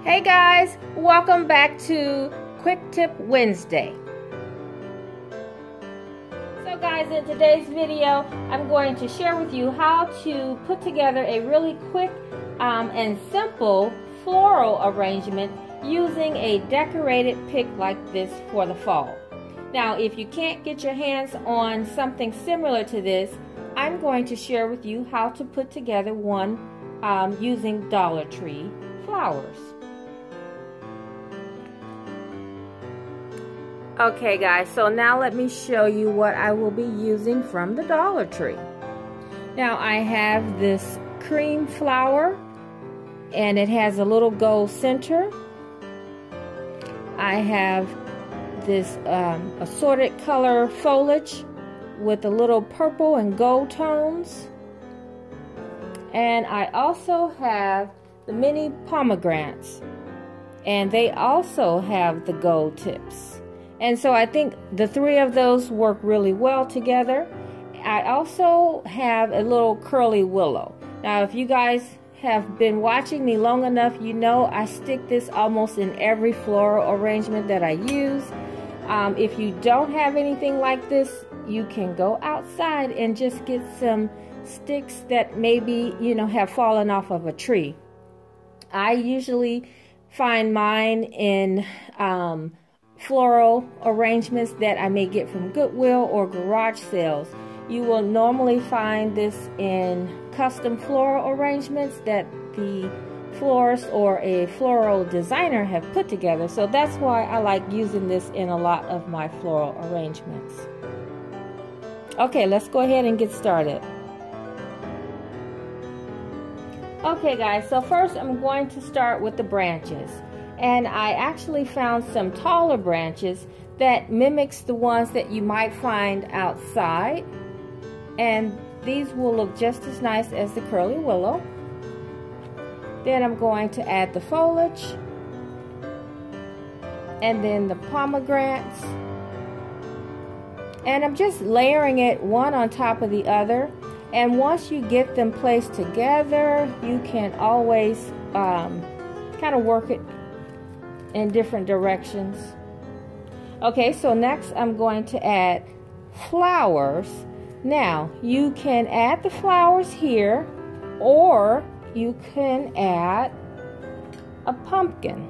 Hey guys, welcome back to Quick Tip Wednesday. So guys, in today's video, I'm going to share with you how to put together a really quick and simple floral arrangement using a decorated pick like this for the fall. Now, if you can't get your hands on something similar to this, I'm going to share with you how to put together one using Dollar Tree flowers. Okay guys, so now let me show you what I will be using from the Dollar Tree. Now I have this cream flower and it has a little gold center. I have this assorted color foliage with a little purple and gold tones. And I also have the mini pomegranates, and they also have the gold tips. And so I think the three of those work really well together. I also have a little curly willow. Now if you guys have been watching me long enough, you know I stick this almost in every floral arrangement that I use. If you don't have anything like this, you can go outside and just get some sticks that maybe, you know, have fallen off of a tree. I usually find mine in floral arrangements that I may get from Goodwill or garage sales. You will normally find this in custom floral arrangements that the florist or a floral designer have put together. So that's why I like using this in a lot of my floral arrangements. Okay, let's go ahead and get started. Okay guys, so first I'm going to start with the branches. And I actually found some taller branches that mimics the ones that you might find outside. And these will look just as nice as the curly willow. Then I'm going to add the foliage. And then the pomegranates. And I'm just layering it one on top of the other. And once you get them placed together, you can always kind of work it in different directions. Okay, so next I'm going to add flowers. Now you can add the flowers here, or you can add a pumpkin.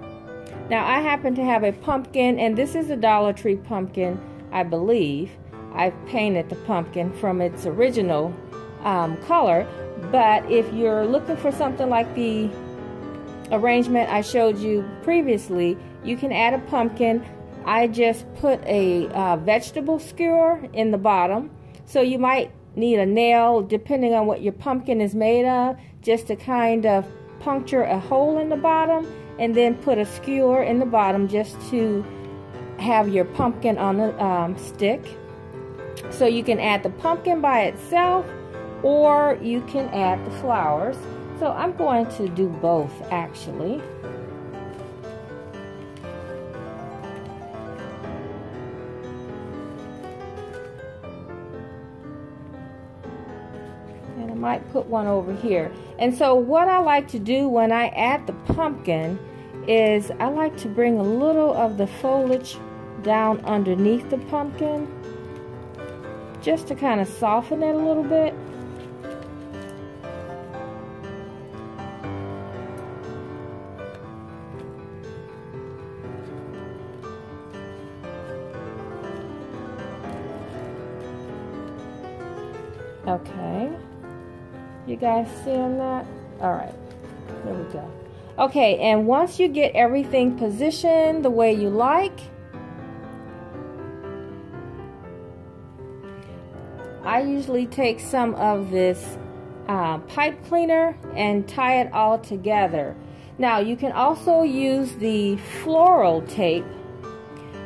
Now I happen to have a pumpkin, and this is a Dollar Tree pumpkin, I believe. I've painted the pumpkin from its original color, but if you're looking for something like the arrangement I showed you previously, you can add a pumpkin. I just put a vegetable skewer in the bottom, so you might need a nail depending on what your pumpkin is made of, just to kind of puncture a hole in the bottom, and then put a skewer in the bottom just to have your pumpkin on the stick. So you can add the pumpkin by itself, or you can add the flowers. So I'm going to do both actually. And I might put one over here. And so what I like to do when I add the pumpkin is I like to bring a little of the foliage down underneath the pumpkin, just to kind of soften it a little bit. Okay, you guys seeing that? All right, there we go. Okay, and once you get everything positioned the way you like, I usually take some of this pipe cleaner and tie it all together. Now you can also use the floral tape,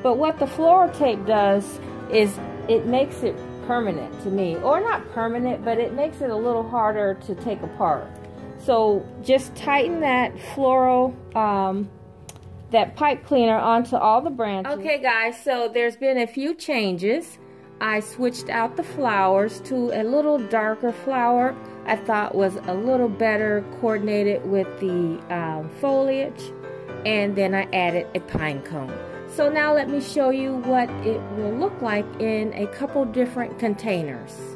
but what the floral tape does is it makes it permanent to me, or not permanent, but it makes it a little harder to take apart. So just tighten that floral that pipe cleaner onto all the branches. Okay guys, so there's been a few changes. I switched out the flowers to a little darker flower I thought was a little better coordinated with the foliage. and then I added a pine cone. So now let me show you what it will look like in a couple different containers.